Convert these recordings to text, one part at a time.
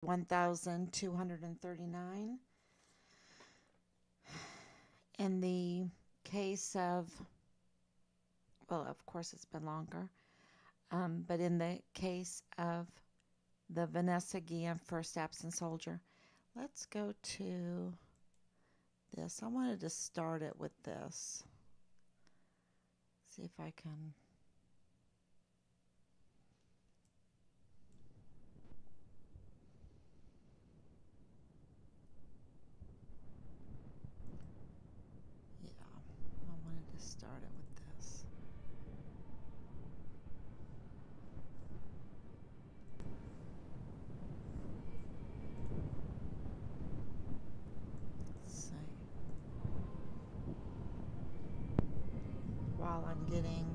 1,239. In the case of, well, of course it's been longer, but in the case of the Vanessa Guillen first absent soldier, let's go to this. I wanted to start it with this. See if I can. Yeah, I wanted to start it with this. Let's see. While I'm getting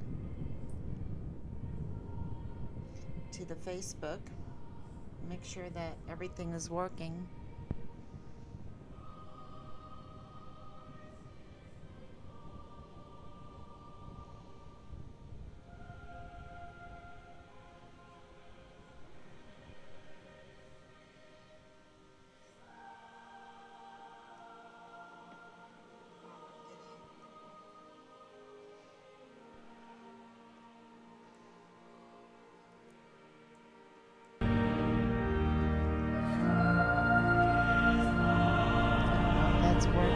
to the Facebook, make sure that everything is working. That's working.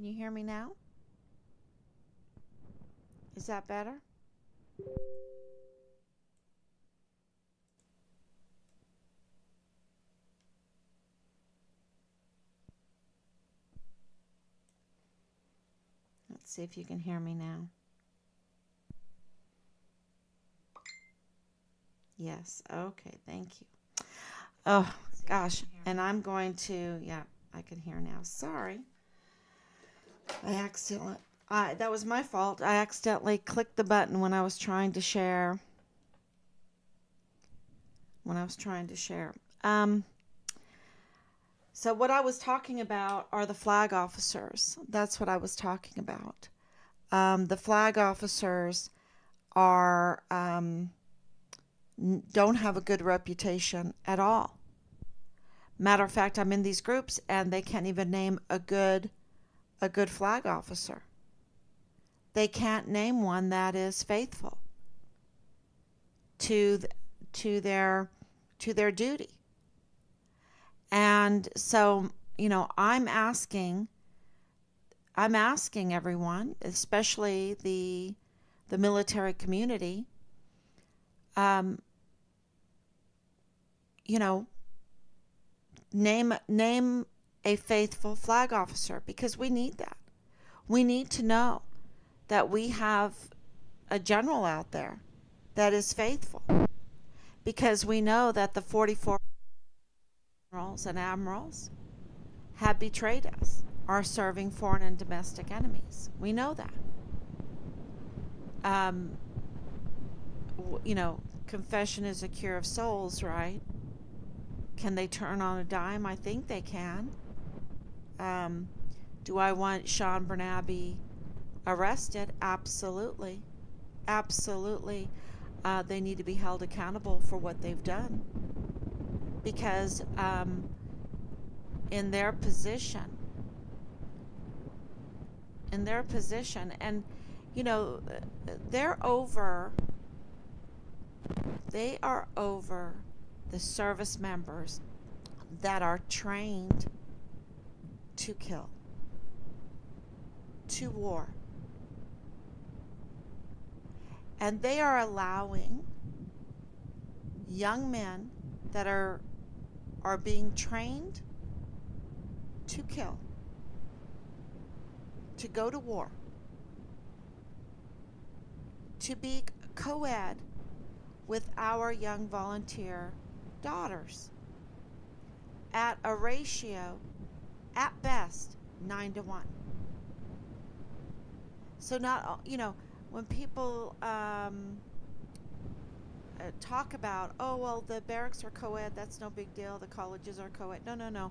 Can you hear me now? Is that better? Let's see if you can hear me now. Yes. Okay. Thank you. Oh, gosh. And I'm going to, yeah, I can hear now. Sorry. I accidentally, that was my fault. I accidentally clicked the button when I was trying to share. So what I was talking about are the flag officers. That's what I was talking about. The flag officers are don't have a good reputation at all. Matter of fact, I'm in these groups and they can't even name a good flag officer. They can't name one that is faithful to their duty. And so, I'm asking everyone, especially the military community, name a faithful flag officer, because we need that. We need to know that we have a general out there that is faithful, because we know that the 44 generals and admirals have betrayed us, are serving foreign and domestic enemies. We know that. Confession is a cure of souls, right? Can they turn on a dime? I think they can. Do I want Sean Bernabe arrested? Absolutely. Absolutely. They need to be held accountable for what they've done. Because in their position, and they are over the service members that are trained to kill, to war. And they are allowing young men that are being trained to kill, to go to war, to be co-ed with our young volunteer daughters at a ratio, at best, 9-1. So when people talk about, oh, well, the barracks are co-ed, that's no big deal, the colleges are co-ed. No.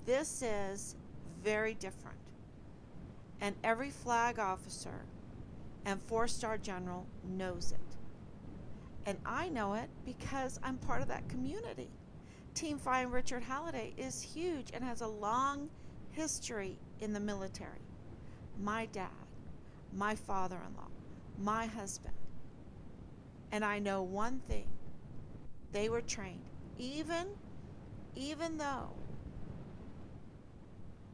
This is very different. And every flag officer and 4-star general knows it. And I know it because I'm part of that community. Team Flying Richard Halliday is huge and has a long history in the military. My dad, my father-in-law, my husband. And I know one thing. They were trained. Even though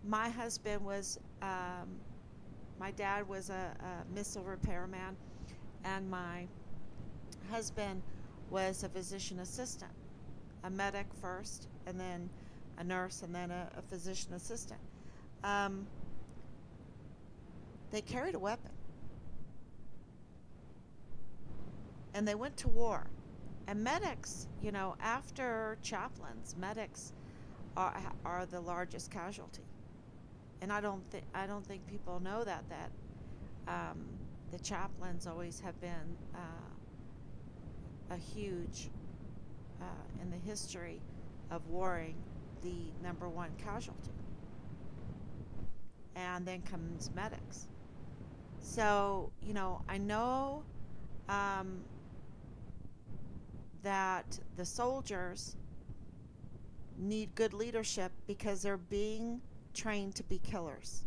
my husband was, my dad was a missile repairman, and my husband was a physician assistant, a medic first, and then a nurse, and then a physician assistant. They carried a weapon. And they went to war. And medics, after chaplains, medics are the largest casualty. And I don't think people know that the chaplains always have been a huge, in the history of warring, the number one casualty. And then comes medics. So, I know that the soldiers need good leadership because they're being trained to be killers.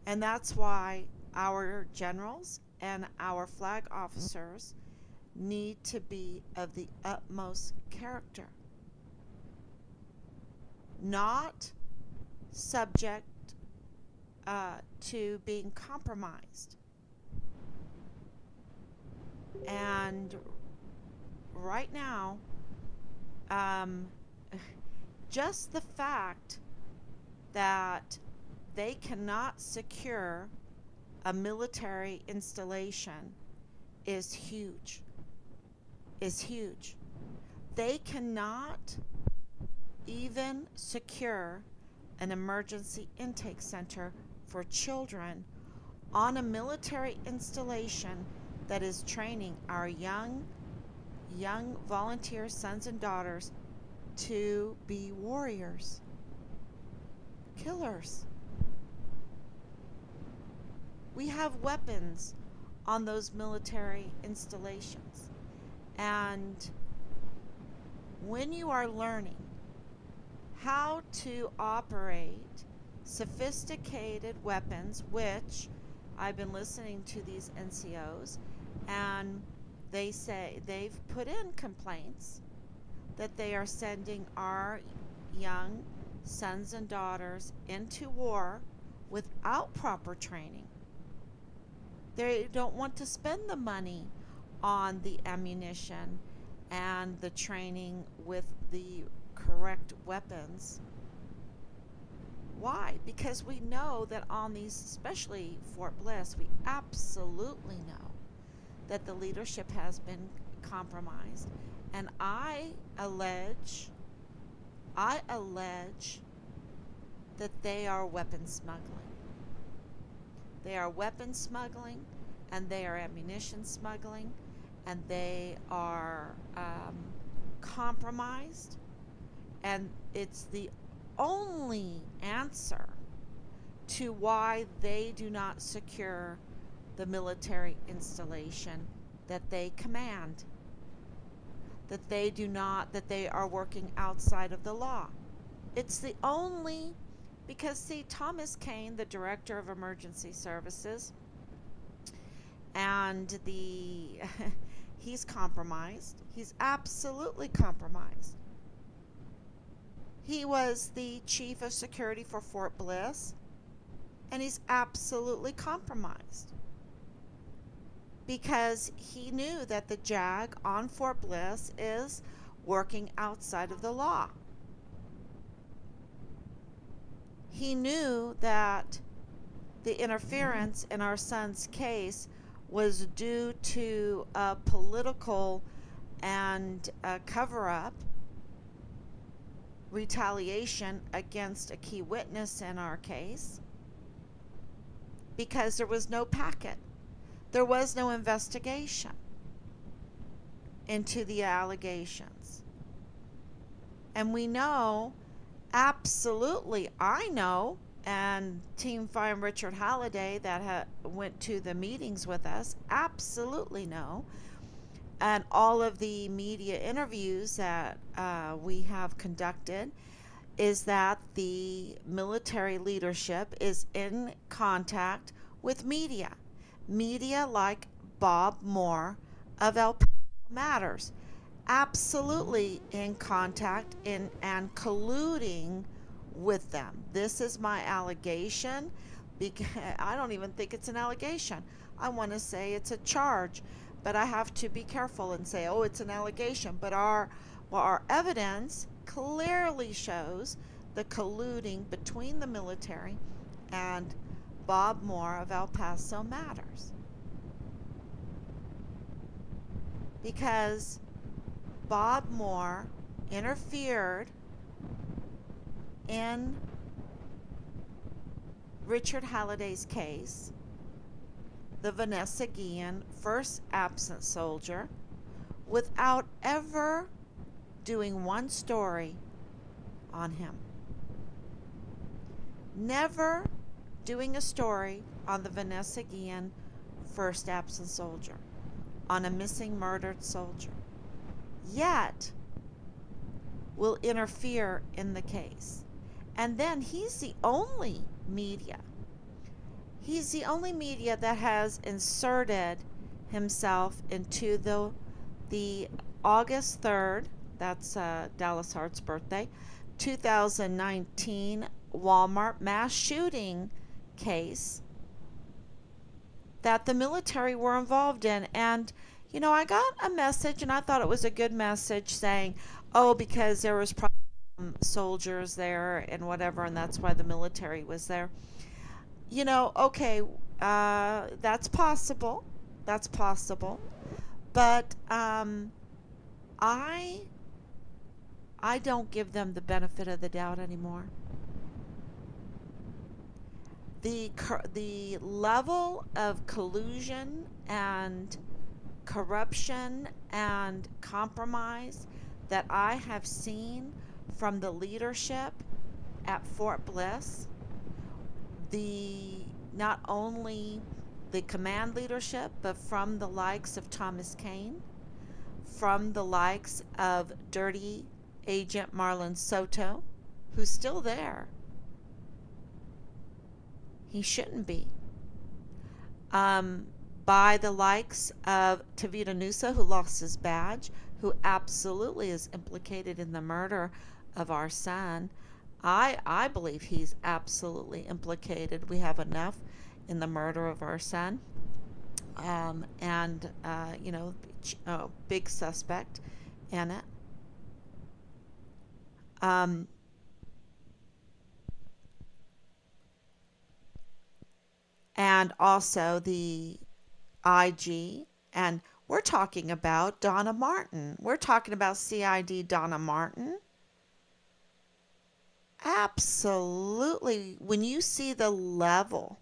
And that's why our generals and our flag officers need to be of the utmost character, not subject to being compromised. And right now, um, just the fact that they cannot secure a military installation is huge. Is huge. They cannot even secure an emergency intake center for children on a military installation that is training our young volunteer sons and daughters to be warriors, killers. We have weapons on those military installations. And when you are learning how to operate sophisticated weapons, which I've been listening to these NCOs, and they say they've put in complaints that they are sending our young sons and daughters into war without proper training. They don't want to spend the money on the ammunition and the training with the correct weapons. Why? Because we know that on these, especially Fort Bliss, we absolutely know that the leadership has been compromised. And I allege that they are weapon smuggling. They are weapon smuggling, and they are ammunition smuggling, and they are compromised. And it's the only answer to why they do not secure the military installation that they command, that they are working outside of the law. It's the only, because see, Thomas Kane, the director of emergency services, and he's compromised. He's absolutely compromised. He was the chief of security for Fort Bliss, and he's absolutely compromised because he knew that the JAG on Fort Bliss is working outside of the law. He knew that the interference in our son's case was due to a political and a cover-up, retaliation against a key witness in our case, because there was no packet. There was no investigation into the allegations. And we know, absolutely, I know, and Team Fire and Richard Halliday that went to the meetings with us absolutely know, and all of the media interviews that we have conducted, is that the military leadership is in contact with media like Bob Moore of El Paso Matters, absolutely in contact and colluding with them. This is my allegation, because I don't even think it's an allegation. I want to say it's a charge, but I have to be careful and say, oh, it's an allegation. But our evidence clearly shows the colluding between the military and Bob Moore of El Paso Matters. Because Bob Moore interfered in Richard Halliday's case, the Vanessa Guillen first absent soldier, without ever doing one story on him. Never doing a story on the Vanessa Guillen first absent soldier, on a missing murdered soldier. Yet will interfere in the case. And then he's the only media that has inserted himself into the August 3rd, that's Dallas Hart's birthday, 2019 Walmart mass shooting case that the military were involved in. And, I got a message and I thought it was a good message saying, oh, because there was probably soldiers there and whatever, and that's why the military was there. Okay, that's possible. That's possible. But I I don't give them the benefit of the doubt anymore. The level of collusion and corruption and compromise that I have seen from the leadership at Fort Bliss, the not only the command leadership, but from the likes of Thomas Kane, from the likes of Dirty Agent Marlon Soto, who's still there. He shouldn't be. Um, by the likes of Tavita Nusa, who lost his badge, who absolutely is implicated in the murder of our son. I believe he's absolutely implicated. We have enough in the murder of our son. And, big suspect in it. Um, and also the IG. And we're talking about Donna Martin. We're talking about CID Donna Martin. Absolutely. When you see the level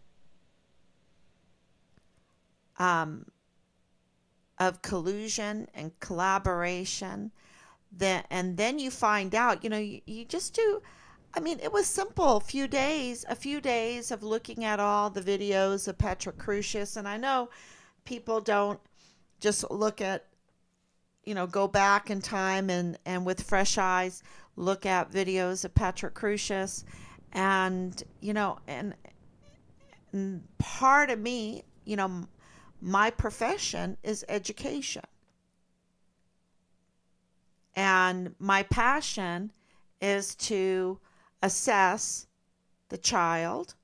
um, of collusion and collaboration, then you find out, you just do. I mean, it was simple. A few days of looking at all the videos of Petra Crucius, and I know people don't just look at, go back in time and with fresh eyes look at videos of Petra Crucius, and and part of me, my profession is education. And my passion is to assess the child.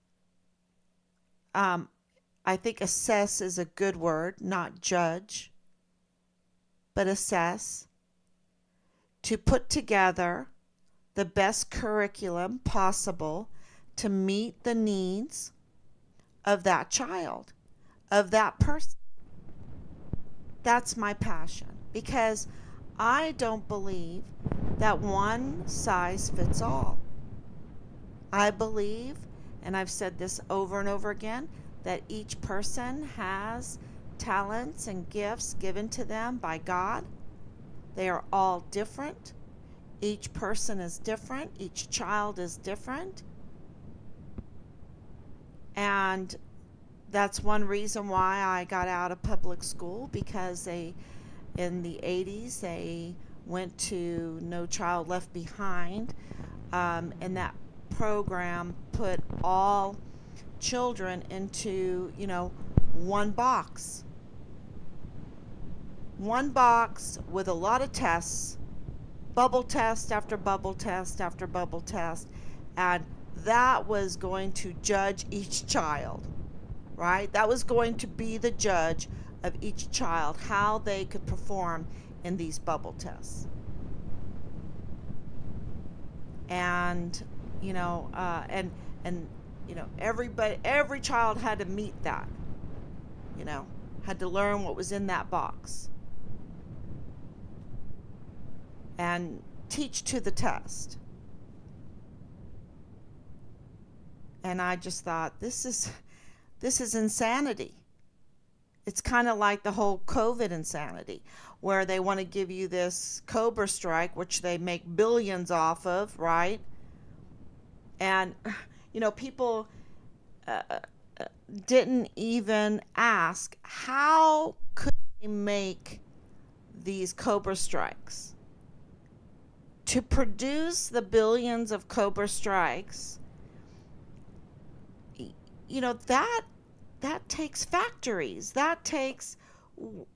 Um, I think assess is a good word, not judge, but assess, to put together the best curriculum possible to meet the needs of that child, of that person. That's my passion because I don't believe that one size fits all. I believe, and I've said this over and over again, that each person has talents and gifts given to them by God. They are all different. Each person is different. Each child is different. And that's one reason why I got out of public school, because in the 80s they went to No Child Left Behind, and that program put all children into one box with a lot of tests, bubble test after bubble test after bubble test, and that was going to judge each child, right? That was going to be the judge of each child, how they could perform in these bubble tests. And every child had to meet that, had to learn what was in that box and teach to the test. And I just thought, this is insanity. It's kind of like the whole COVID insanity, where they want to give you this Cobra strike, which they make billions off of, right? And people didn't even ask, how could they make these Cobra strikes? To produce the billions of Cobra strikes, that takes factories. That takes,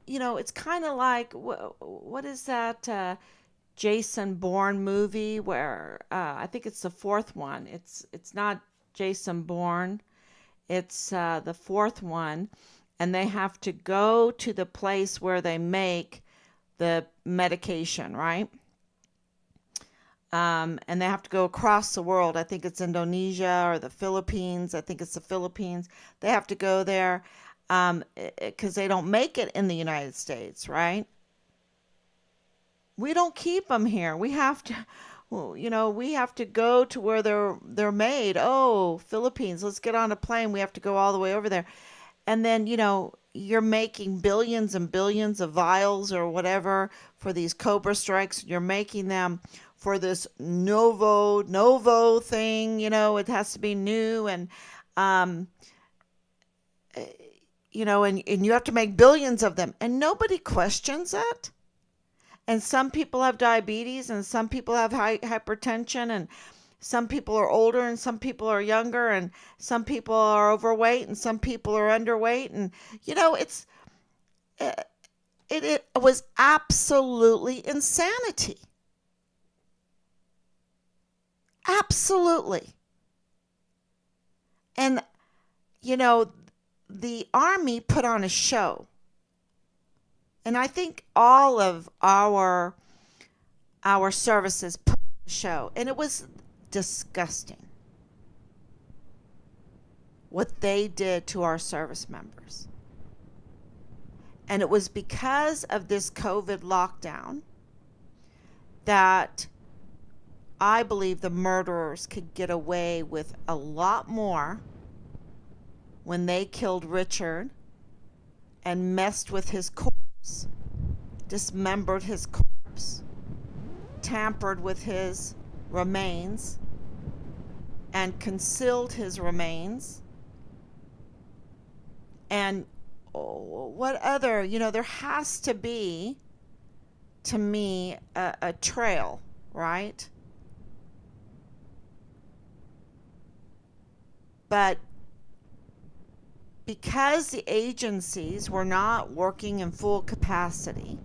it's kind of like, what is that Jason Bourne movie where I think it's the fourth one. It's not Jason Bourne. It's the fourth one, and they have to go to the place where they make the medication, right? And they have to go across the world. I think it's Indonesia or the Philippines. I think it's the Philippines. They have to go there because they don't make it in the United States, right? We don't keep them here. We have to, well, we have to go to where they're made. Oh, Philippines. Let's get on a plane. We have to go all the way over there. And then, you're making billions and billions of vials or whatever for these Cobra strikes. You're making them for this Novo thing. It has to be new. And, um, and you have to make billions of them. And nobody questions it. And some people have diabetes and some people have hypertension and some people are older and some people are younger and some people are overweight and some people are underweight. And it's it was absolutely insanity. Absolutely. And the army put on a show. And I think all of our services put on a show, and it was disgusting what they did to our service members. And it was because of this COVID lockdown that I believe the murderers could get away with a lot more when they killed Richard and messed with his corpse, dismembered his corpse, tampered with his remains, and concealed his remains. And what other, there has to be, to me, a trail, right? But because the agencies were not working in full capacity,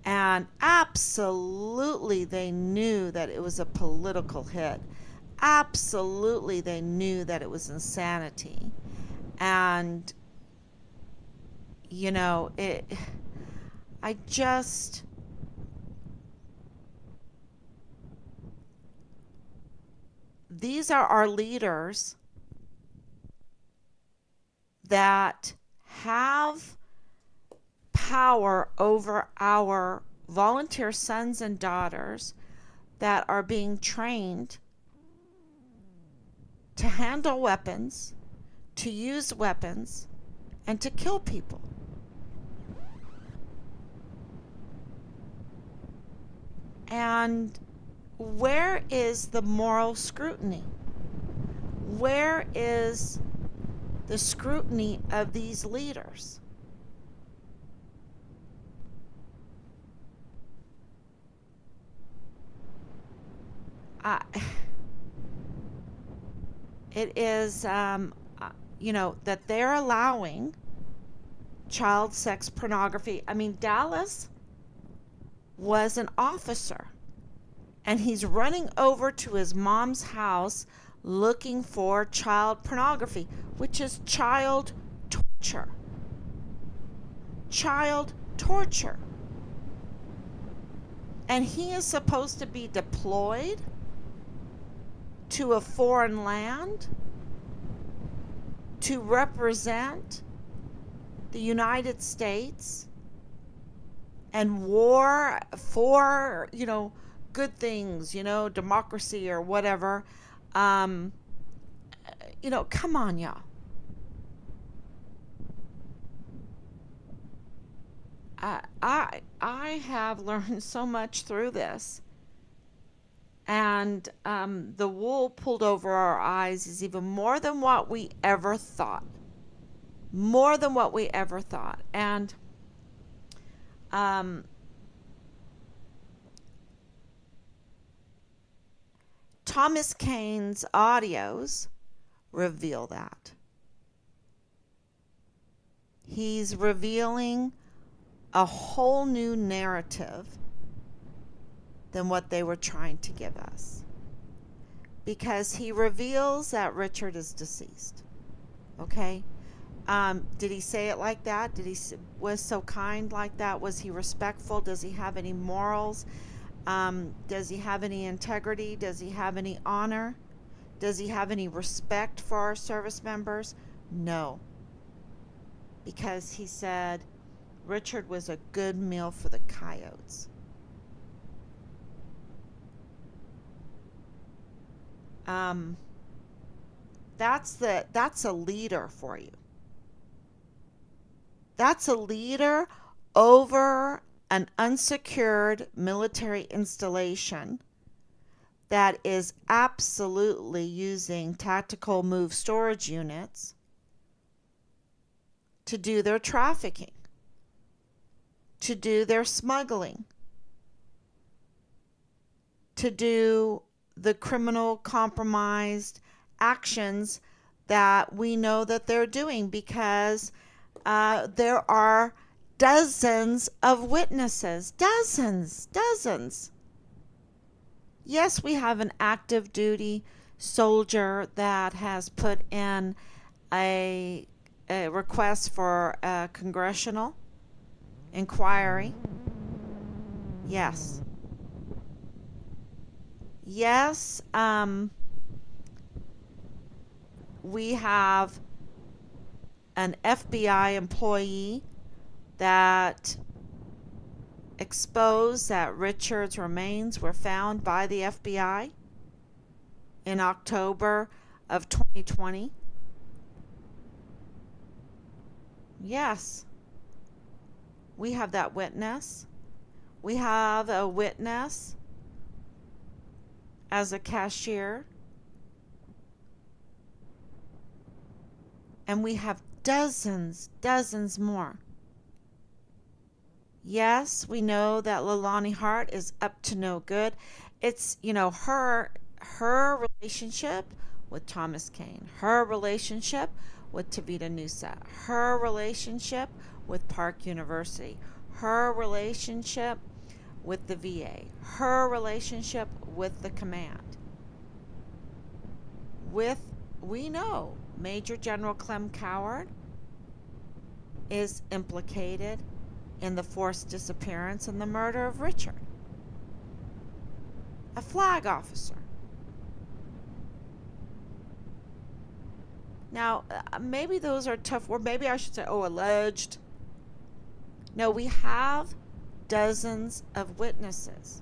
and absolutely they knew that it was a political hit. Absolutely they knew that it was insanity. And, I just, these are our leaders that have power over our volunteer sons and daughters that are being trained to handle weapons, to use weapons, and to kill people. And where is the moral scrutiny? Where is the scrutiny of these leaders? It is, that they're allowing child sex pornography. I mean, Dallas was an officer, and he's running over to his mom's house looking for child pornography, which is child torture. Child torture. And he is supposed to be deployed to a foreign land to represent the United States and war for, good things, democracy or whatever. Come on, y'all. I have learned so much through this. And the wool pulled over our eyes is even more than what we ever thought. More than what we ever thought. And Thomas Kane's audios reveal that. He's revealing a whole new narrative than what they were trying to give us. because he reveals that Richard is deceased. Okay? Did he say it like that? Did he was so kind like that? Was he respectful? Does he have any morals? Does he have any integrity? Does he have any honor? Does he have any respect for our service members? No. Because he said Richard was a good meal for the coyotes. That's a leader for you. That's a leader over an unsecured military installation that is absolutely using tactical move storage units to do their trafficking, to do their smuggling, to do the criminal compromised actions that we know that they're doing, because there are dozens of witnesses. Dozens. Yes, we have an active duty soldier that has put in a request for a congressional inquiry. Yes. Yes, we have an FBI employee that exposed that Richard's remains were found by the FBI in October of 2020. Yes, we have that witness. We have a witness as a cashier. And we have dozens more. Yes, we know that Leilani Hart is up to no good. It's, her relationship with Thomas Kane, her relationship with Tavita Nusa, her relationship with Park University, her relationship with the VA, her relationship with the command. We know Major General Clem Coward is implicated in the forced disappearance and the murder of Richard, a flag officer. Now, maybe those are tough, or maybe I should say, alleged. No, we have dozens of witnesses.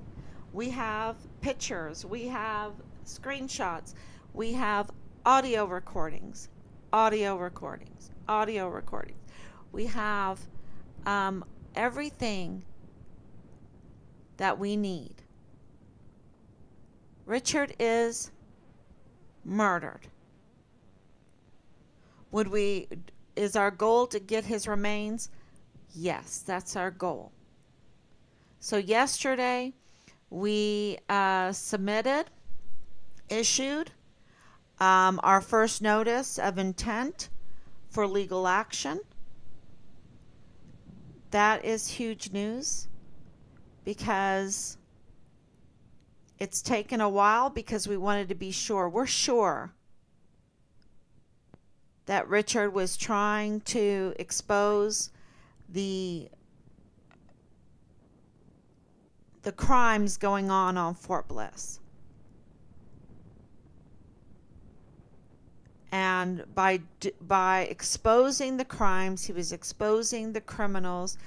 We have pictures. We have screenshots. We have audio recordings. We have everything that we need. Richard is murdered. Is our goal to get his remains? Yes, that's our goal. So yesterday we issued our first notice of intent for legal action. That is huge news because it's taken a while, because we wanted to be sure. We're sure that Richard was trying to expose the crimes going on Fort Bliss. And by exposing the crimes, he was exposing the criminals,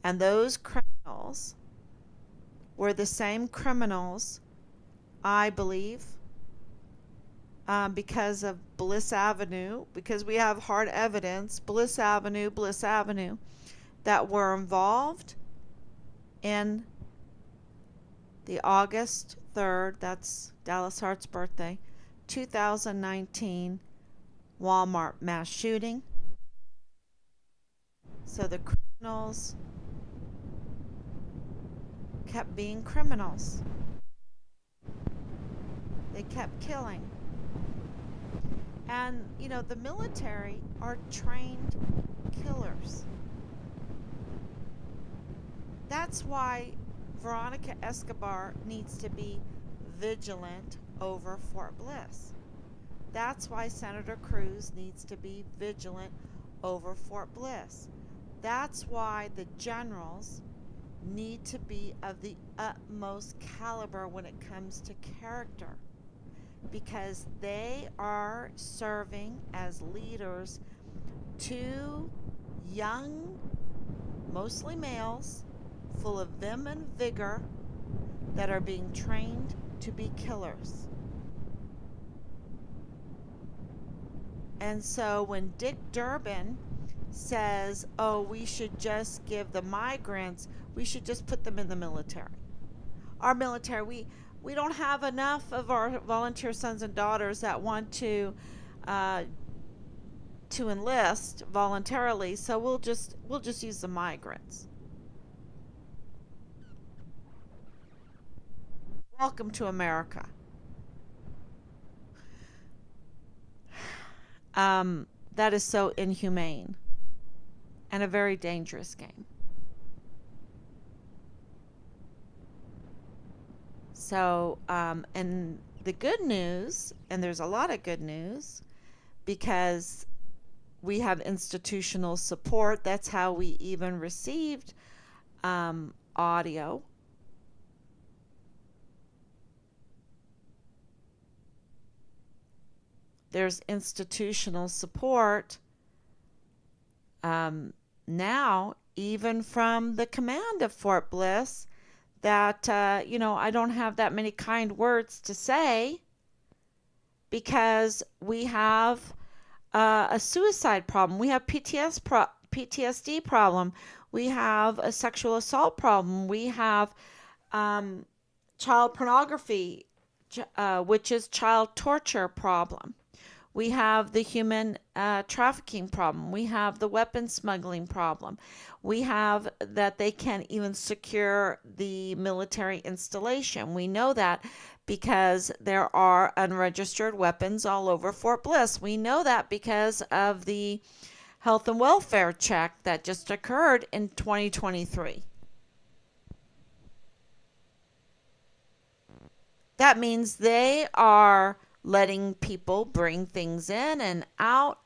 and those criminals were the same criminals, I believe, because of Bliss Avenue, because we have hard evidence, Bliss Avenue, that were involved in the August 3rd, that's Dallas Hart's birthday, 2019 Walmart mass shooting. So the criminals kept being criminals. They kept killing. And, the military are trained killers. That's why Veronica Escobar needs to be vigilant over Fort Bliss. That's why Senator Cruz needs to be vigilant over Fort Bliss. That's why the generals need to be of the utmost caliber when it comes to character, because they are serving as leaders to young, mostly males, full of vim and vigor, that are being trained to be killers. And so when Dick Durbin says, oh, we should just give the migrants, we should just put them in the military. Our military, we don't have enough of our volunteer sons and daughters that want to enlist voluntarily, so we'll just use the migrants. Welcome to America. That is so inhumane and a very dangerous game. So, and the good news, and there's a lot of good news, because we have institutional support. That's how we even received audio. There's institutional support now, even from the command of Fort Bliss, that, I don't have that many kind words to say, because we have a suicide problem. We have PTSD problem. We have a sexual assault problem. We have child pornography, which is child torture problem. We have the human trafficking problem. We have the weapon smuggling problem. We have that they can't even secure the military installation. We know that because there are unregistered weapons all over Fort Bliss. We know that because of the health and welfare check that just occurred in 2023. That means they are letting people bring things in and out.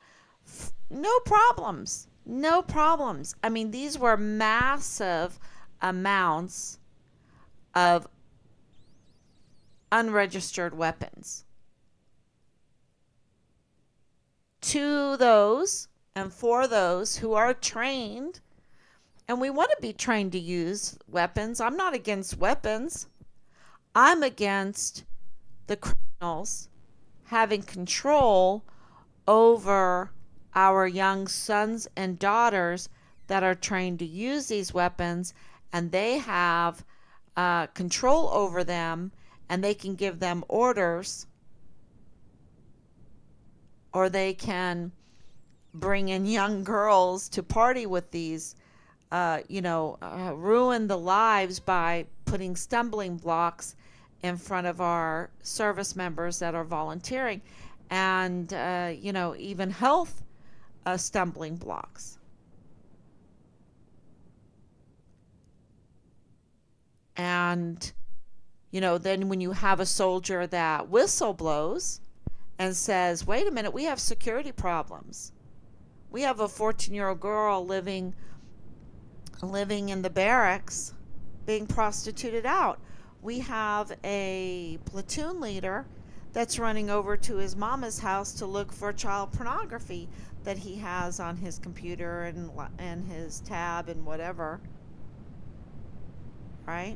No problems. No problems. I mean, these were massive amounts of unregistered weapons. To those and for those who are trained, and we want to be trained to use weapons. I'm not against weapons. I'm against the criminals having control over our young sons and daughters that are trained to use these weapons, and they have control over them, and they can give them orders, or they can bring in young girls to party with these, ruin the lives by putting stumbling blocks in front of our service members that are volunteering, and even health stumbling blocks. And then when you have a soldier that whistle blows and says, wait a minute, we have security problems. We have a 14-year-old girl living in the barracks being prostituted out. We have a platoon leader that's running over to his mama's house to look for child pornography that he has on his computer and his tab and whatever. Right?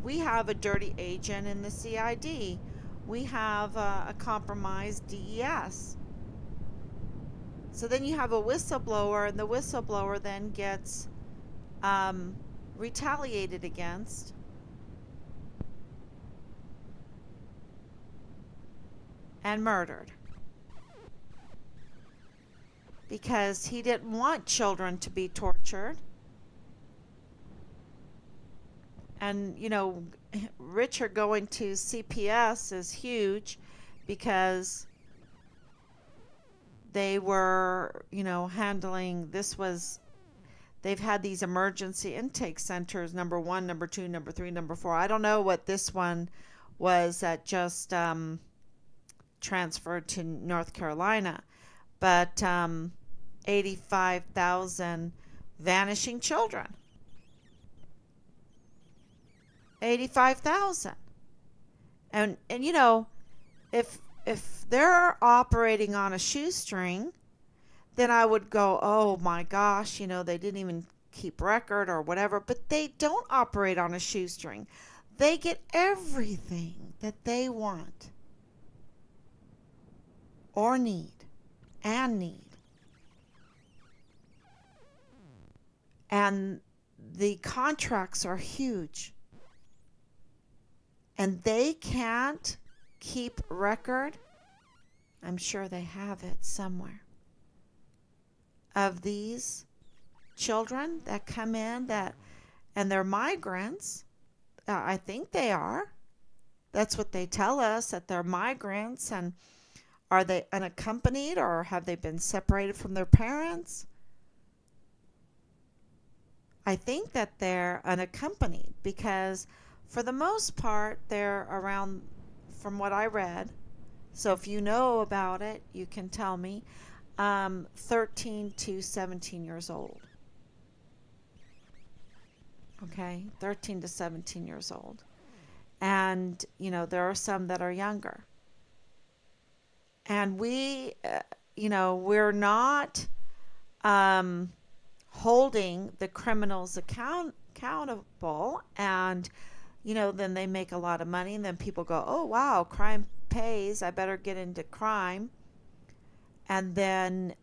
We have a dirty agent in the CID. We have a compromised DES. So then you have a whistleblower, and the whistleblower then gets retaliated against. And murdered. Because he didn't want children to be tortured. And, Richard going to CPS is huge, because they were, handling, they've had these emergency intake centers, number 1, number 2, number 3, number 4. I don't know what this one was just transferred to North Carolina, but 85,000 vanishing children. 85,000. And if they're operating on a shoestring, then I would go, "Oh my gosh, they didn't even keep record or whatever." But they don't operate on a shoestring. They get everything that they want or need. And the contracts are huge. And they can't keep record. I'm sure they have it somewhere, of these children that come in and they're migrants. I think they are. That's what they tell us, that they're migrants. And are they unaccompanied, or have they been separated from their parents? I think that they're unaccompanied because, for the most part, they're around, from what I read. So if you know about it, you can tell me. 13 to 17 years old. Okay, 13 to 17 years old. And, there are some that are younger. And we're not holding the criminals accountable. And, then they make a lot of money. And then people go, "Oh, wow, crime pays. I better get into crime." And then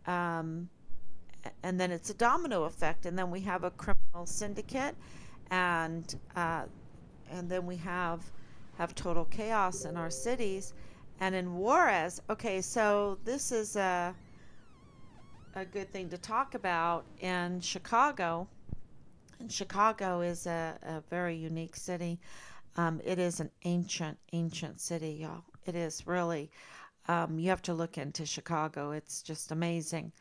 it's a domino effect. And then we have a criminal syndicate. And then we have total chaos in our cities. And in Juarez, okay, so this is a good thing to talk about in Chicago. And Chicago is a very unique city. It is an ancient city, y'all. It is really. You have to look into Chicago. It's just amazing.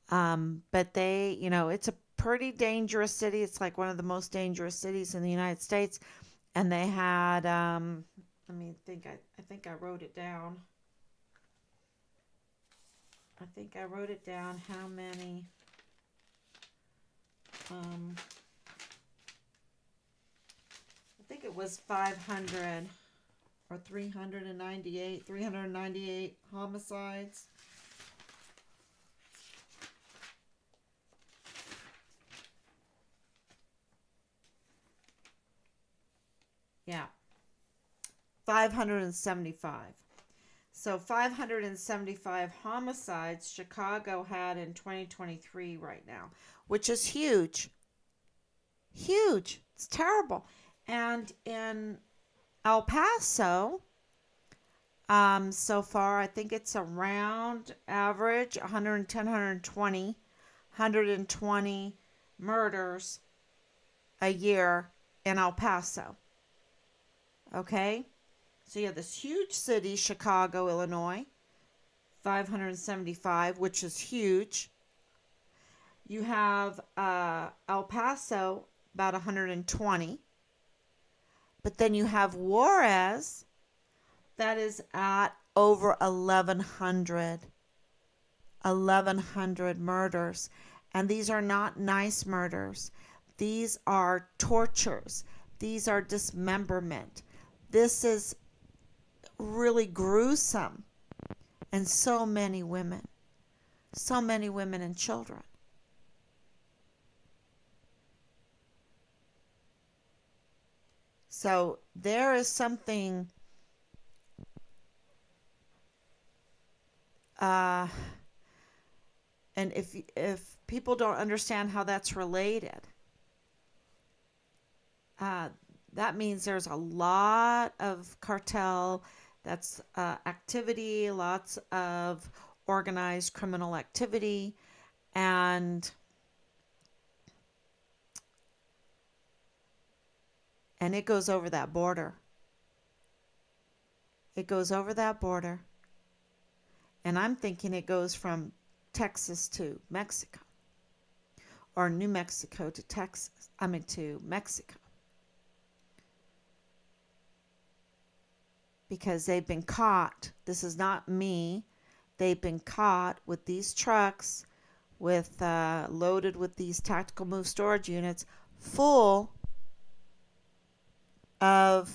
But it's a pretty dangerous city. It's like one of the most dangerous cities in the United States. And they had, let me think, I think I wrote it down. How many, I think it was 500 or 398 homicides. Yeah, 575. So 575 homicides Chicago had in 2023 right now, which is huge. Huge. It's terrible. And in El Paso, so far, I think it's around average 110, 120 murders a year in El Paso. Okay? So you have this huge city, Chicago, Illinois, 575, which is huge. You have El Paso, about 120. But then you have Juarez, that is at over 1,100. 1,100 murders. And these are not nice murders. These are tortures. These are dismemberment. This is really gruesome. And so many women and children. So there is something and if people don't understand how that's related, that means there's a lot of cartel, that's activity, lots of organized criminal activity, and it goes over that border. It goes over that border. And I'm thinking it goes from Texas to Mexico, or New Mexico to Texas. To Mexico. because they've been caught. This is not me. They've been caught with these trucks with loaded with these tactical move storage units full of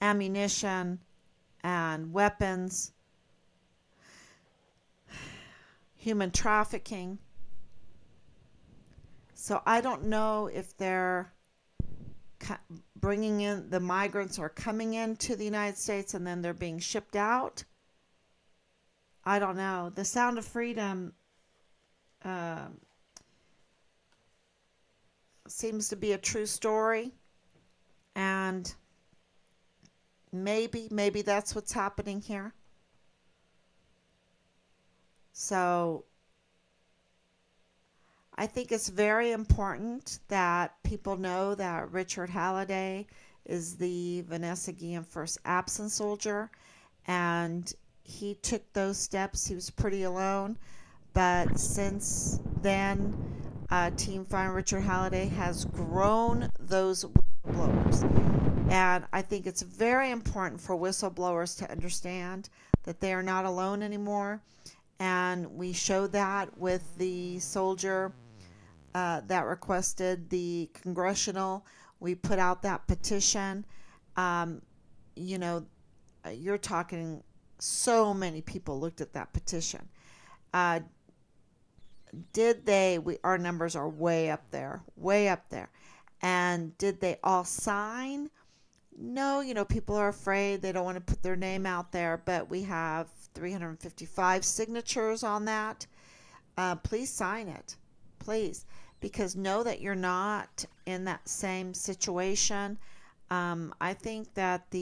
ammunition and weapons, human trafficking. So I don't know if they're bringing in, the migrants are coming into the United States and then they're being shipped out. I don't know. The Sound of Freedom seems to be a true story, and maybe that's what's happening here. So I think it's very important that people know that Richard Halliday is the Vanessa Guillen First Absent soldier, and he took those steps. He was pretty alone, but since then, Team Find Richard Halliday has grown those whistleblowers. And I think it's very important for whistleblowers to understand that they are not alone anymore. And we showed that with the soldier that requested the congressional. We put out that petition. You know, you're talking so many people looked at that petition. Did they? Our numbers are way up there, way up there. And did they all sign? No, people are afraid. They don't want to put their name out there, but we have 355 signatures on that. Please sign it, please, because know that you're not in that same situation. I think that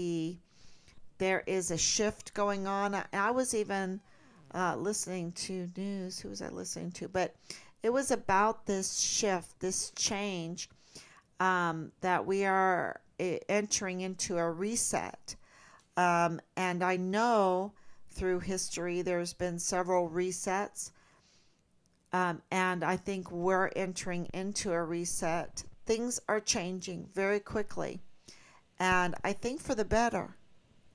there is a shift going on. I was even listening to news. Who was I listening to? But it was about this shift, this change, that we are entering into a reset. And I know through history there's been several resets. And I think we're entering into a reset. Things are changing very quickly. And I think for the better.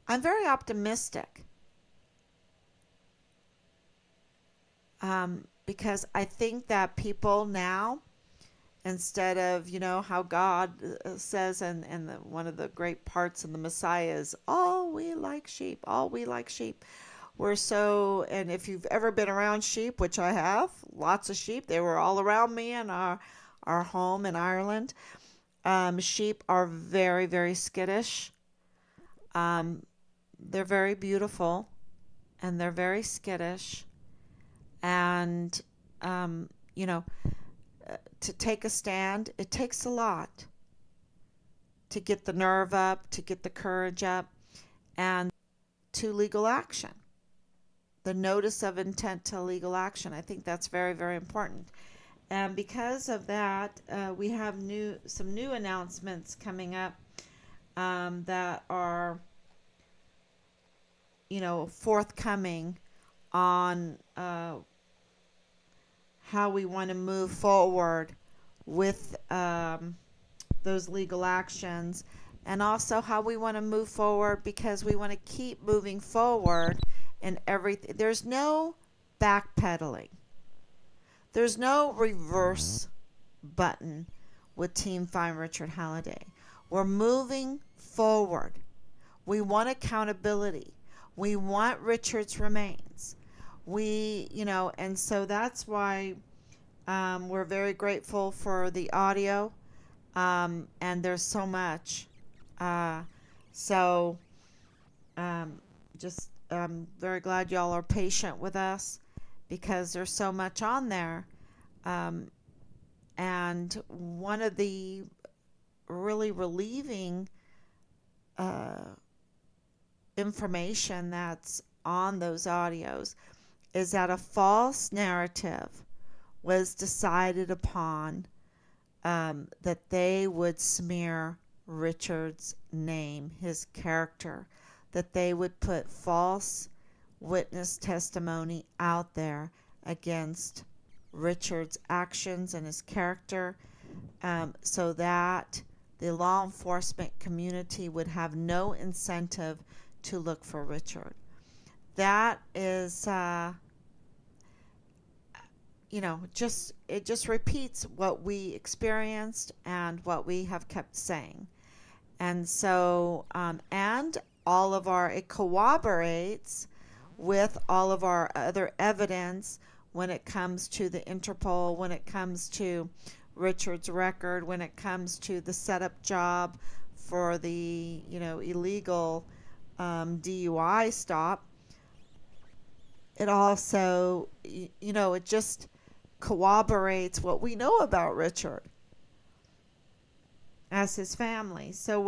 I'm very optimistic. Because I think that people now, instead of, how God says, and one of the great parts in the Messiah is, all we like sheep, all we like sheep. We're so, and if you've ever been around sheep, which I have, lots of sheep, they were all around me in our home in Ireland. Sheep are very, very skittish. They're very beautiful, and they're very skittish. And, to take a stand, it takes a lot to get the nerve up, to get the courage up, and to legal action. The notice of intent to legal action. I think that's very, very important. And because of that, we have some new announcements coming up that are, forthcoming on how we want to move forward with those legal actions, and also how we want to move forward because we want to keep moving forward in everything. There's no backpedaling. There's no reverse button with Team Find Richard Halliday. We're moving forward. We want accountability. We want Richard's remains. And so that's why we're very grateful for the audio, and there's so much. Just I'm very glad y'all are patient with us because there's so much on there. And one of the really relieving information that's on those audios is that a false narrative was decided upon, that they would smear Richard's name, his character, that they would put false witness testimony out there against Richard's actions and his character, so that the law enforcement community would have no incentive to look for Richard. That is, it just repeats what we experienced and what we have kept saying. And so, and all of it corroborates with all of our other evidence when it comes to the Interpol, when it comes to Richard's record, when it comes to the setup job for the, illegal DUI stop. It also, it just corroborates what we know about Richard as his family. So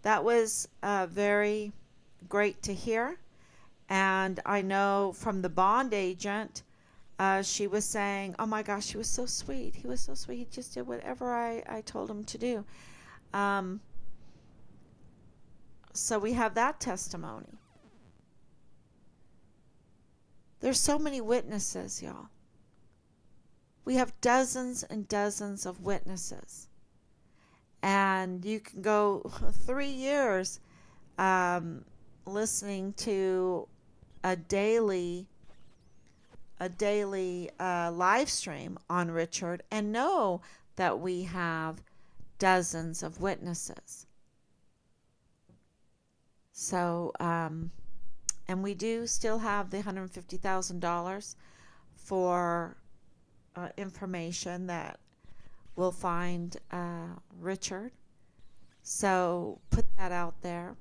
that was very great to hear. And I know from the bond agent, she was saying, oh my gosh, he was so sweet. He was so sweet. He just did whatever I told him to do. So we have that testimony. There's so many witnesses, y'all. We have dozens and dozens of witnesses. And you can go 3 years listening to a daily live stream on Richard and know that we have dozens of witnesses. So, and we do still have the $150,000 for information that will find Richard. So put that out there.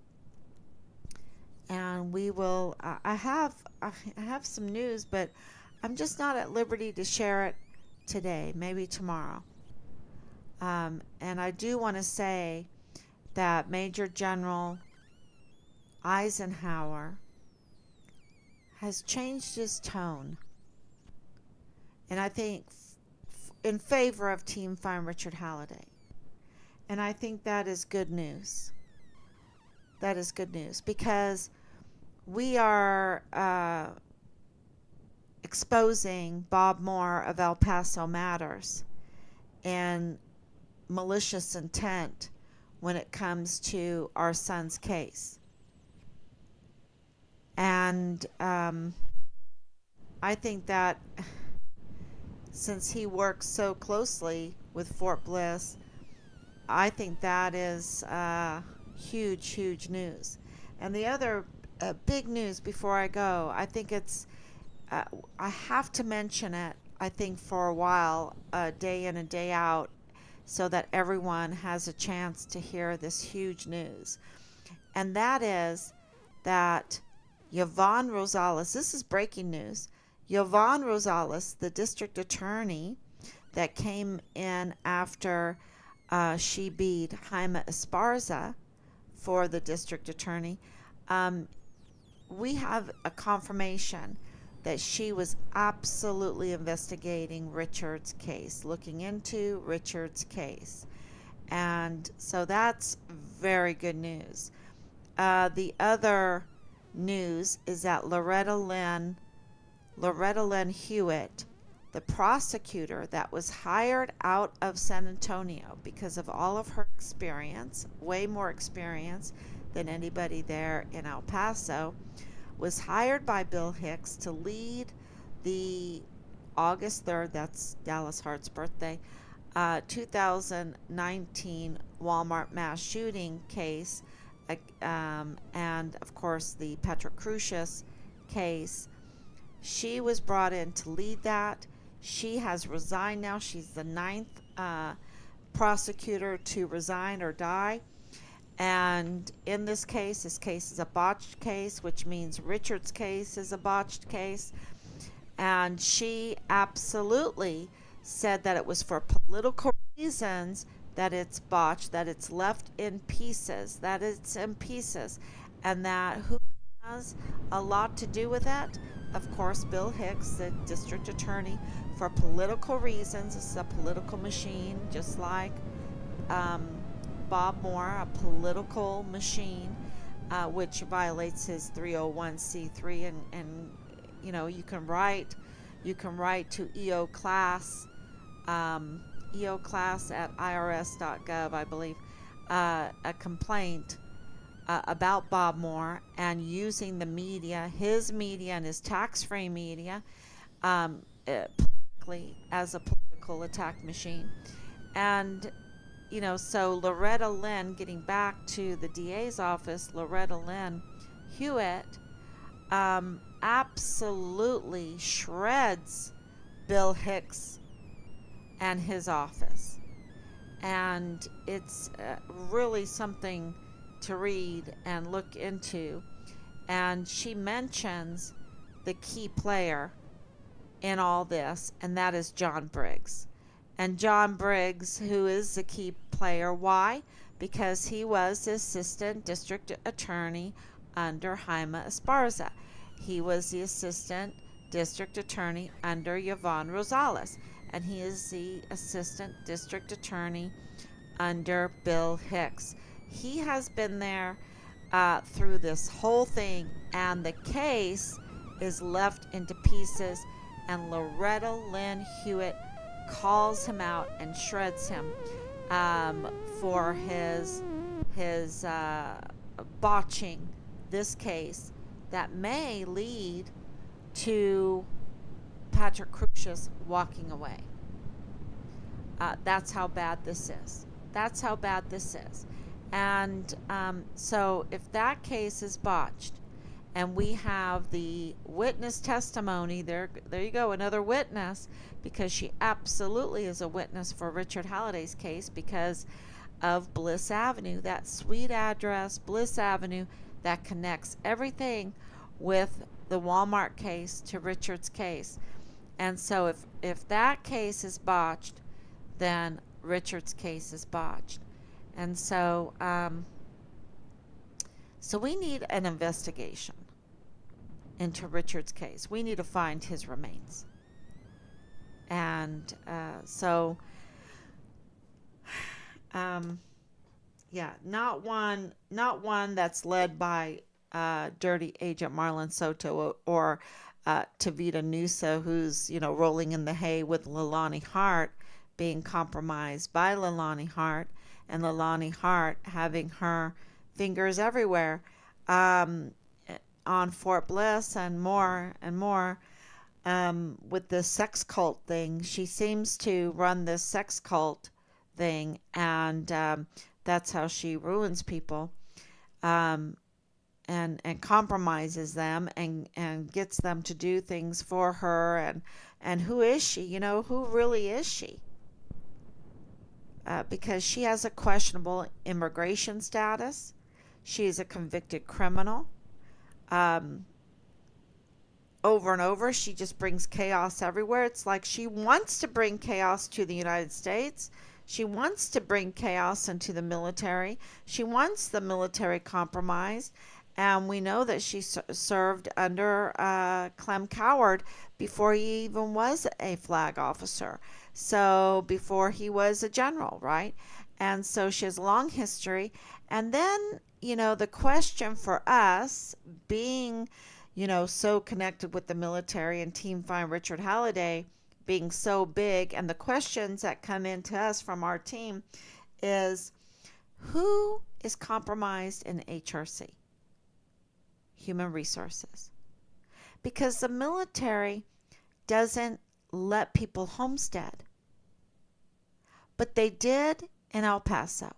And we will, I have some news, but I'm just not at liberty to share it today, maybe tomorrow. And I do want to say that Major General Eisenhower has changed his tone. And I think in favor of Team Find Richard Halliday. And I think that is good news. That is good news because we are exposing Bob Moore of El Paso Matters and malicious intent when it comes to our son's case. And I think that since he works so closely with Fort Bliss, I think that is huge, huge news. And the other big news before I go, I think it's, I have to mention it, I think for a while, day in and day out, so that everyone has a chance to hear this huge news. And that is that Yvonne Rosales, this is breaking news, Yvonne Rosales, the district attorney that came in after she beat Jaime Esparza for the district attorney, we have a confirmation that she was absolutely investigating Richard's case, looking into Richard's case. And so that's very good news. The other news is that Loretta Lynn Hewitt, the prosecutor that was hired out of San Antonio because of all of her experience, way more experience than anybody there in El Paso, was hired by Bill Hicks to lead the August 3rd, that's Dallas Hart's birthday, 2019 Walmart mass shooting case, and of course the Petra Crucius case. She was brought in to lead that. She has resigned now. She's the 9th prosecutor to resign or die. And in this case is a botched case, which means Richard's case is a botched case. And she absolutely said that it was for political reasons that it's botched, that it's left in pieces, and that who has a lot to do with that? Of course, Bill Hicks, the district attorney, for political reasons. This is a political machine, just like Bob Moore, a political machine, which violates his 301c3, and you can write to EO class EO class at irs.gov, I believe, a complaint about Bob Moore and using the media, his media and his tax-free media, politically as a political attack machine. And so Loretta Lynn, getting back to the DA's office, Loretta Lynn Hewitt absolutely shreds Bill Hicks and his office. And it's really something to read and look into. And she mentions the key player in all this, and that is John Briggs. And John Briggs, who is the key player, why? Because he was the assistant district attorney under Jaime Esparza. He was the assistant district attorney under Yvonne Rosales, and he is the assistant district attorney under Bill Hicks. He has been there through this whole thing, and the case is left into pieces, and Loretta Lynn Hewitt calls him out and shreds him for his botching this case that may lead to Patrick Crucius walking away. That's how bad this is. That's how bad this is. And so if that case is botched, and we have the witness testimony, there you go, another witness, because she absolutely is a witness for Richard Halliday's case because of Bliss Avenue, that sweet address, Bliss Avenue, that connects everything with the Walmart case to Richard's case. And so if that case is botched, then Richard's case is botched. And so so we need an investigation into Richard's case. We need to find his remains. And yeah, not one that's led by dirty agent Marlon Soto or Tavita Nusa, who's rolling in the hay with Leilani Hart, being compromised by Leilani Hart, and Leilani Hart having her fingers everywhere on Fort Bliss and more with this sex cult thing. She seems to run this sex cult thing, and that's how she ruins people and compromises them and gets them to do things for her. And who is she? Who really is she? Because she has a questionable immigration status. She is a convicted criminal. Over and over, she just brings chaos everywhere. It's like she wants to bring chaos to the United States. She wants to bring chaos into the military. She wants the military compromised. And we know that she served under Clem Coward before he even was a flag officer. So before he was a general, right? And so she has a long history. And then, the question for us being, so connected with the military and Team Find Richard Halliday being so big, and the questions that come into us from our team is, who is compromised in HRC? Human Resources. Because the military doesn't let people homestead. But they did in El Paso.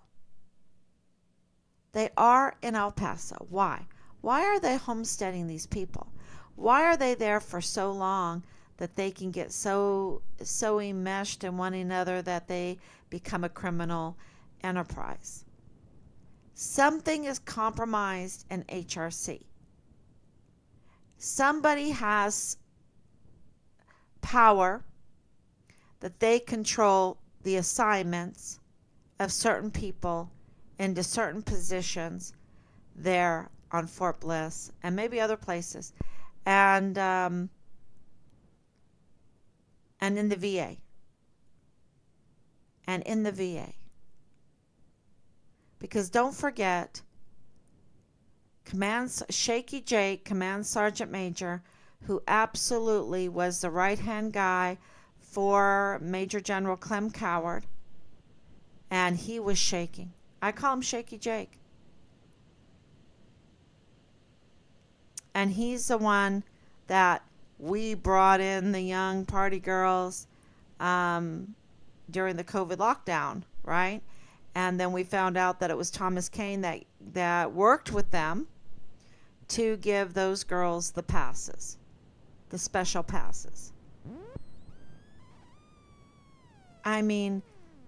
They are in El Paso. Why? Why are they homesteading these people? Why are they there for so long that they can get so enmeshed in one another that they become a criminal enterprise? Something is compromised in HRC. Somebody has power that they control the assignments of certain people into certain positions there on Fort Bliss and maybe other places, and in the VA. And in the VA. Because don't forget, Shaky Jake, Command Sergeant Major, who absolutely was the right-hand guy for Major General Clem Coward, and he was shaking. I call him Shaky Jake. And he's the one that we brought in the young party girls during the COVID lockdown, right? And then we found out that it was Thomas Kane that worked with them to give those girls the passes, the special passes. I mean,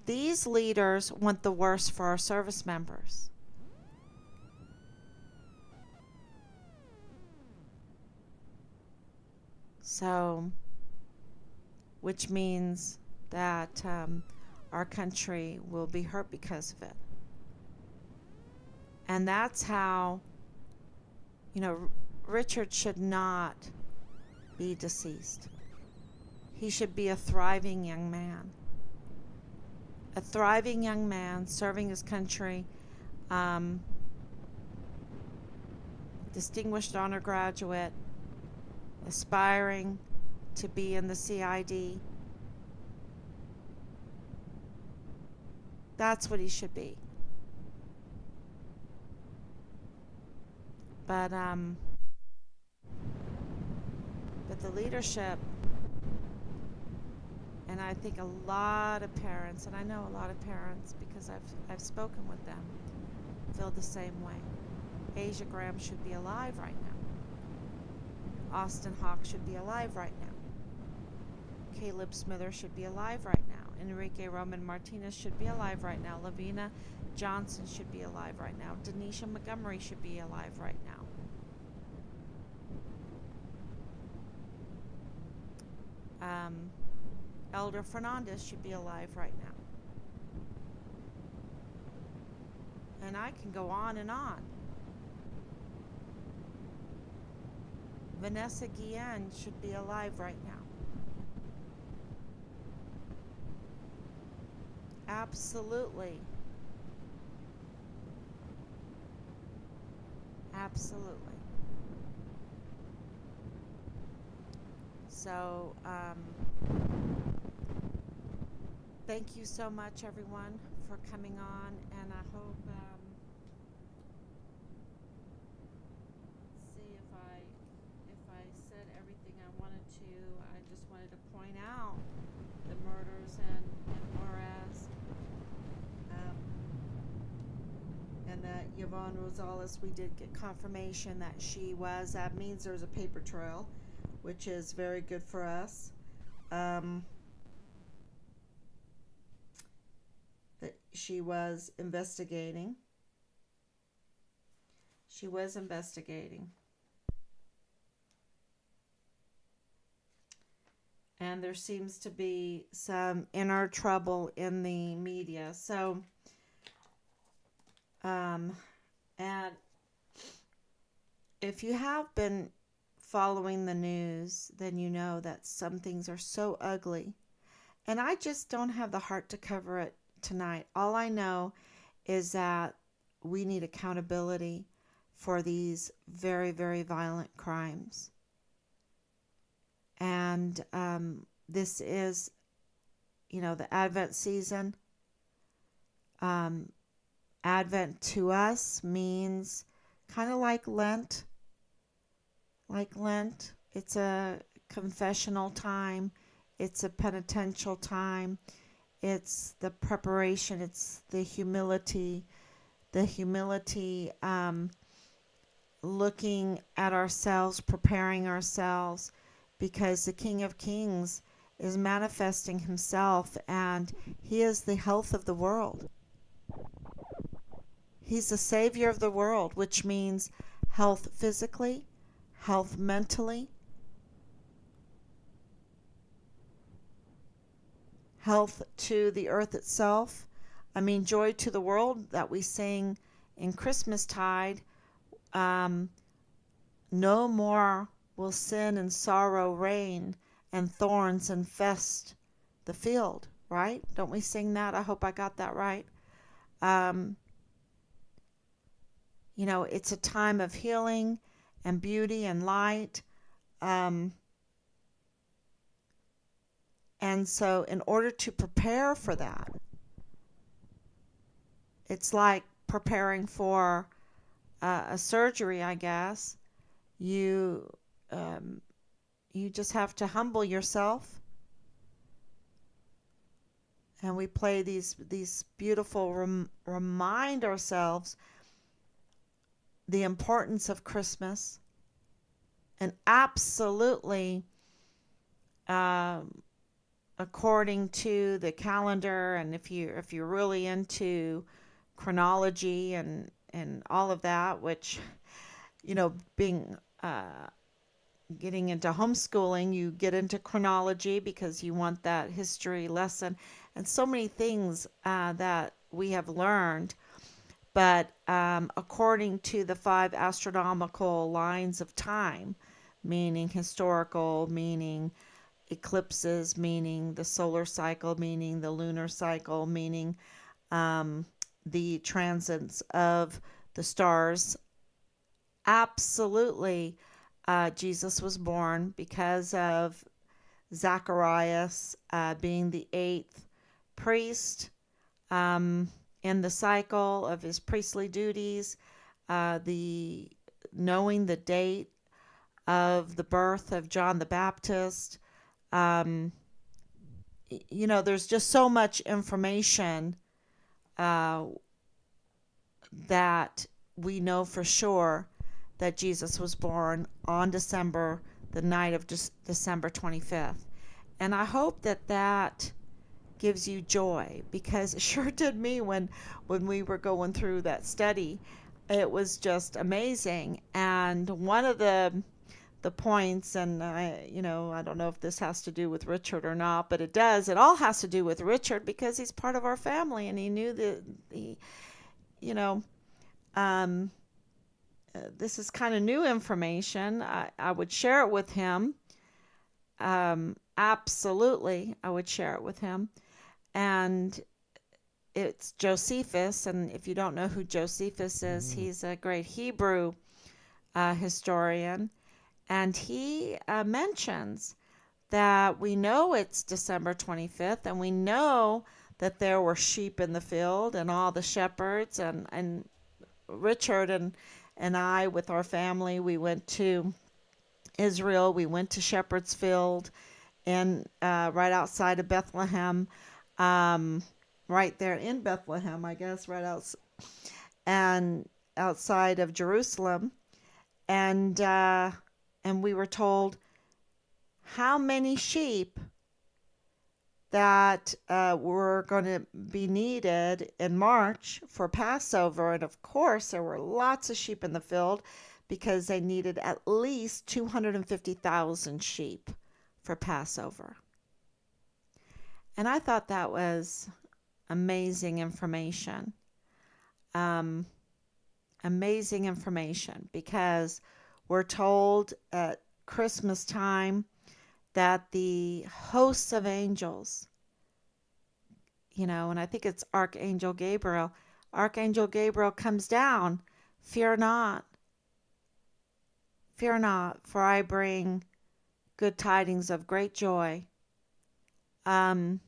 these leaders want the worst for our service members. So, which means that our country will be hurt because of it. And that's how, Richard should not be deceased. He should be a thriving young man. A thriving young man serving his country, distinguished honor graduate, aspiring to be in the CID. That's what he should be. But the leadership, and I think a lot of parents, and I know a lot of parents because I've spoken with them, feel the same way. Asia Graham should be alive right now. Austin Hawk should be alive right now. Caleb Smither should be alive right now. Enrique Roman Martinez should be alive right now. Lavina Johnson should be alive right now. Denisha Montgomery should be alive right now. Elder Fernandez should be alive right now. And I can go on and on. Vanessa Guillen should be alive right now. Absolutely. Absolutely. So, thank you so much, everyone, for coming on, and I hope, see if I said everything I wanted to. I just wanted to point out the murders and Juarez, and that Yvonne Rosales, we did get confirmation that she was. That means there's a paper trail, which is very good for us. That she was investigating. She was investigating. And there seems to be some inner trouble in the media. So, and if you have been following the news, then you know that some things are so ugly. And I just don't have the heart to cover it tonight. All I know is that we need accountability for these very, very violent crimes. And this is, the Advent season. Advent to us means kind of like Lent. Like Lent, it's a confessional time. It's a penitential time. It's the preparation. It's the humility. Looking at ourselves, preparing ourselves, because the King of Kings is manifesting himself, and he is the health of the world. He's the Savior of the world, which means health physically, health mentally, health to the earth itself. I mean, joy to the world that we sing in Christmastide. No more will sin and sorrow reign, and thorns infest the field, right? Don't we sing that? I hope I got that right. It's a time of healing and beauty and light. And And so in order to prepare for that, it's like preparing for a surgery, I guess. You um, you just have to humble yourself, and we play these beautiful remind ourselves the importance of Christmas, and absolutely, um, according to the calendar, and if you're really into chronology and all of that, which being getting into homeschooling, you get into chronology because you want that history lesson and so many things that we have learned. But according to the five astronomical lines of time, meaning historical, meaning eclipses, meaning the solar cycle, meaning the lunar cycle, meaning um, the transits of the stars, absolutely, Jesus was born because of Zacharias being the eighth priest um, in the cycle of his priestly duties, the knowing the date of the birth of John the Baptist. Um, there's just so much information uh, that we know for sure that Jesus was born on the night of December 25th. And I hope that that gives you joy, because it sure did me when we were going through that study. It was just amazing. And one of the points, and I don't know if this has to do with Richard or not, but it does. It all has to do with Richard because he's part of our family, and he knew that you know, um, this is kind of new information. I would share it with him. Absolutely, I would share it with him. And it's Josephus, and if you don't know who Josephus is, he's a great Hebrew historian, and he mentions that we know it's December 25th, and we know that there were sheep in the field, and all the shepherds, and Richard and I, with our family, we went to Israel. We went to Shepherd's Field, and right outside of Bethlehem, um, right there in Bethlehem, I guess, right out and outside of Jerusalem, and we were told how many sheep that were going to be needed in March for Passover. And of course, there were lots of sheep in the field because they needed at least 250,000 sheep for Passover. And I thought that was amazing information. Um, Amazing information, because we're told at Christmas time that the hosts of angels, and I think it's Archangel Gabriel comes down. Fear not, for I bring good tidings of great joy. Um,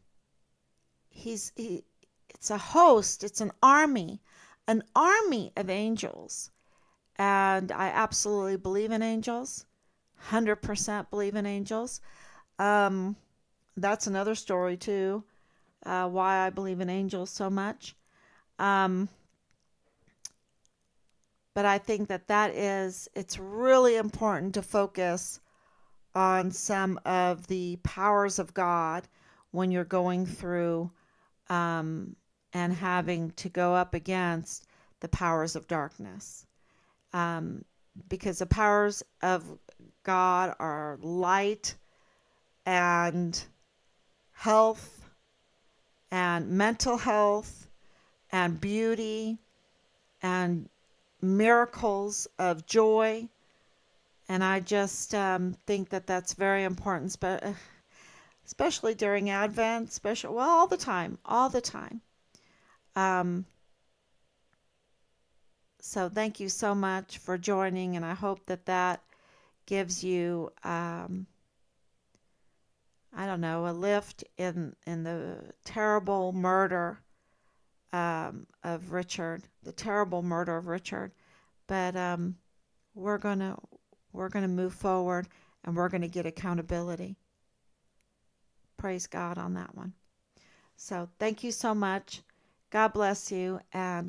it's a host, it's an army of angels. And I absolutely believe in angels, 100% believe in angels. That's another story too, why I believe in angels so much. Um, but I think it's really important to focus on some of the powers of God when you're going through um, and having to go up against the powers of darkness. Um, because the powers of God are light and health and mental health and beauty and miracles of joy. And I just think that that's very important, especially during Advent, all the time, all the time. Um, so thank you so much for joining, and I hope that that gives you I don't know, a lift in the terrible murder of Richard, the terrible murder of Richard. But we're gonna we're gonna move forward and we're gonna get accountability. Praise God on that one. So thank you so much. God bless you, and